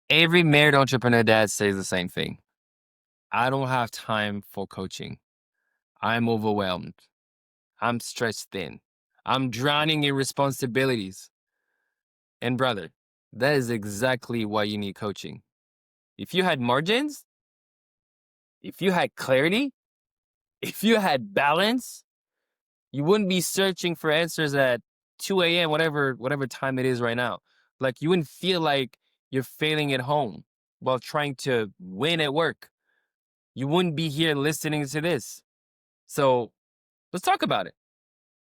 Every married entrepreneur dad says the same thing. I don't have time for coaching. I'm overwhelmed. I'm stretched thin. I'm drowning in responsibilities. And brother, that is exactly why you need coaching. If you had margins, if you had clarity, if you had balance, you wouldn't be searching for answers at 2 a.m., whatever time it is right now. Like you wouldn't feel like you're failing at home while trying to win at work. You wouldn't be here listening to this. So let's talk about it.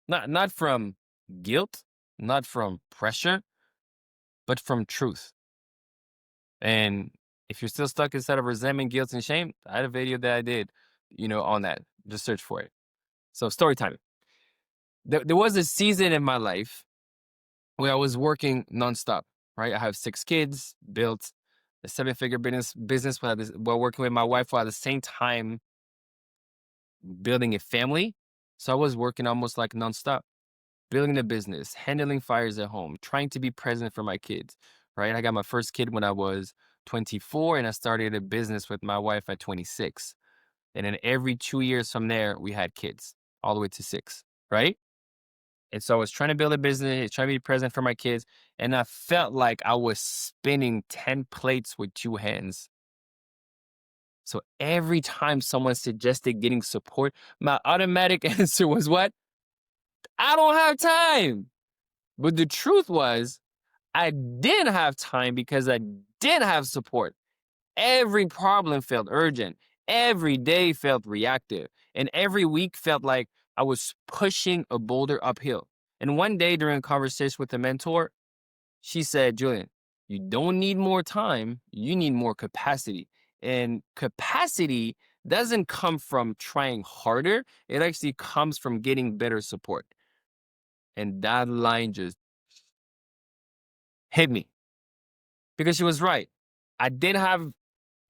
Not from guilt, not from pressure, but from truth. And if you're still stuck inside of resentment, guilt, and shame, I had a video that I did, on that. Just search for it. So story time. There was a season in my life where I was working nonstop, right? I have 6 kids, built a 7-figure business while working with my wife while at the same time building a family. So I was working almost like nonstop, building the business, handling fires at home, trying to be present for my kids, right? I got my first kid when I was 24 and I started a business with my wife at 26. And then every 2 years from there, we had kids all the way to 6, right? And so I was trying to build a business, trying to be present for my kids. And I felt like I was spinning 10 plates with 2 hands. So every time someone suggested getting support, my automatic answer was what? I don't have time. But the truth was, I didn't have time because I didn't have support. Every problem felt urgent. Every day felt reactive. And every week felt like I was pushing a boulder uphill. And one day during a conversation with a mentor, she said, Julian, you don't need more time, you need more capacity. And capacity doesn't come from trying harder, it actually comes from getting better support. And that line just hit me because she was right. I didn't have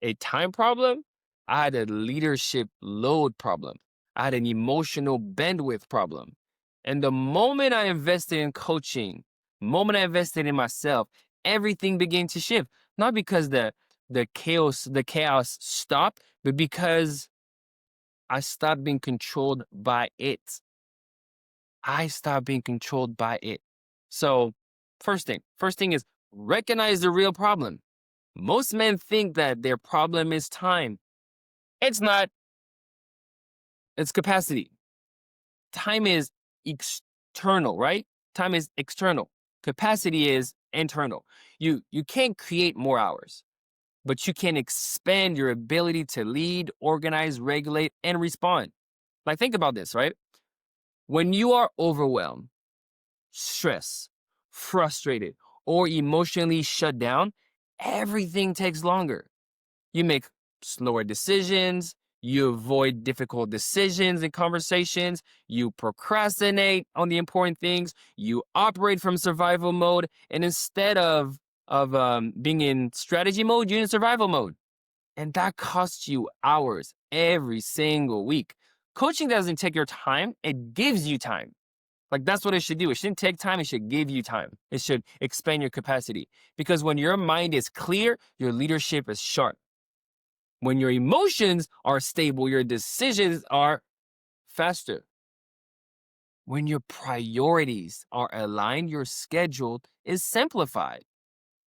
a time problem, I had a leadership load problem. I had an emotional bandwidth problem. And the moment I invested in coaching, moment I invested in myself, everything began to shift. Not because the chaos stopped, but because I stopped being controlled by it. I stopped being controlled by it. So, first thing is recognize the real problem. Most men think that their problem is time. It's not, it's capacity. Time is external, right? Time is external. Capacity is internal. You can't create more hours, but you can expand your ability to lead, organize, regulate, and respond. Like think about this, right? When you are overwhelmed, stressed, frustrated, or emotionally shut down, everything takes longer. You make slower decisions. You avoid difficult decisions and conversations. You procrastinate on the important things. You operate from survival mode. And instead of being in strategy mode, you're in survival mode. And that costs you hours every single week. Coaching doesn't take your time, it gives you time. Like that's what it should do. It shouldn't take time, it should give you time. It should expand your capacity. Because when your mind is clear, your leadership is sharp. When your emotions are stable, your decisions are faster. When your priorities are aligned, your schedule is simplified.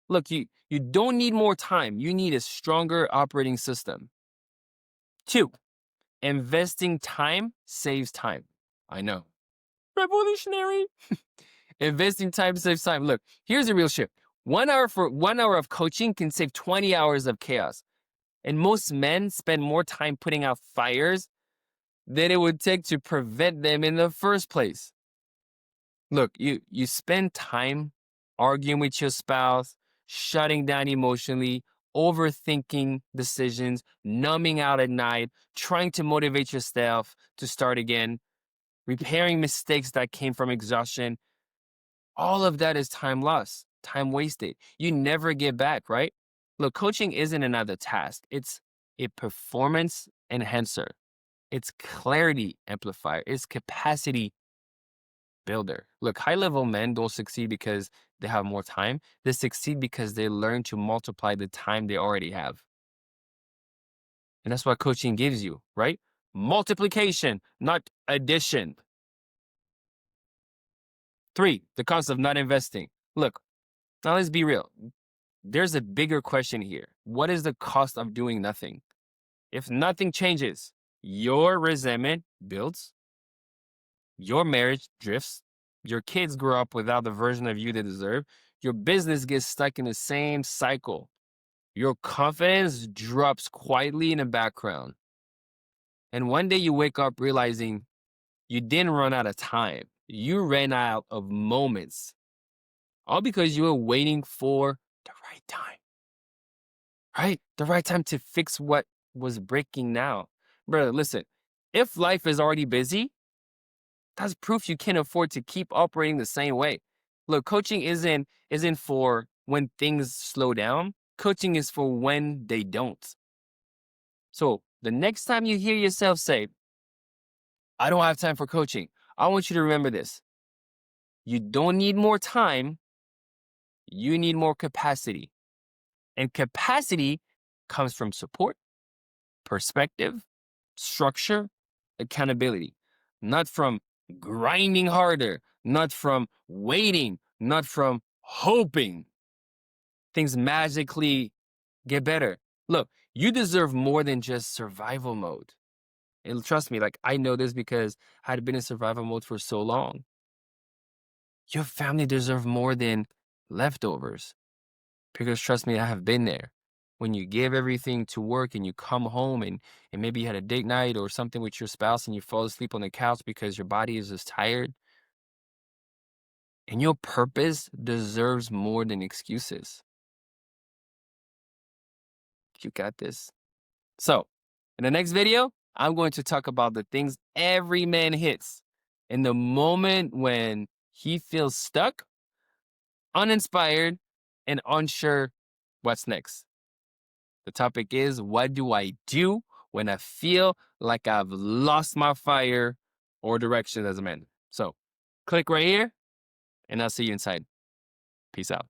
Look, you don't need more time. You need a stronger operating system. 2, investing time saves time. I know. Revolutionary. Investing time saves time. Look, here's the real shit. 1 hour of coaching can save 20 hours of chaos. And most men spend more time putting out fires than it would take to prevent them in the first place. Look, you spend time arguing with your spouse, shutting down emotionally, overthinking decisions, numbing out at night, trying to motivate yourself to start again, repairing mistakes that came from exhaustion. All of that is time lost, time wasted. You never get back, right? Look, coaching isn't another task. It's a performance enhancer. It's clarity amplifier. It's capacity builder. Look, high level men don't succeed because they have more time. They succeed because they learn to multiply the time they already have. And that's what coaching gives you, right? Multiplication, not addition. 3, the cost of not investing. Look, now let's be real. There's a bigger question here. What is the cost of doing nothing? If nothing changes, your resentment builds, your marriage drifts, your kids grow up without the version of you they deserve, your business gets stuck in the same cycle, your confidence drops quietly in the background. And one day you wake up realizing you didn't run out of time. You ran out of moments, all because you were waiting for the right time, right? The right time to fix what was breaking now. Brother, listen, if life is already busy, that's proof you can't afford to keep operating the same way. Look, coaching isn't for when things slow down. Coaching is for when they don't. So the next time you hear yourself say, I don't have time for coaching, I want you to remember this. You don't need more time. You need more capacity. And capacity comes from support, perspective, structure, accountability, not from grinding harder, not from waiting, not from hoping things magically get better. Look, you deserve more than just survival mode. And trust me, like I know this because I had been in survival mode for so long. Your family deserves more than leftovers. Because trust me, I have been there. When you give everything to work and you come home and maybe you had a date night or something with your spouse and you fall asleep on the couch because your body is just tired. And your purpose deserves more than excuses. You got this. So, in the next video, I'm going to talk about the things every man hits in the moment when he feels stuck, uninspired, and unsure what's next. The topic is, what do I do when I feel like I've lost my fire or direction as a man? So click right here and I'll see you inside. Peace out.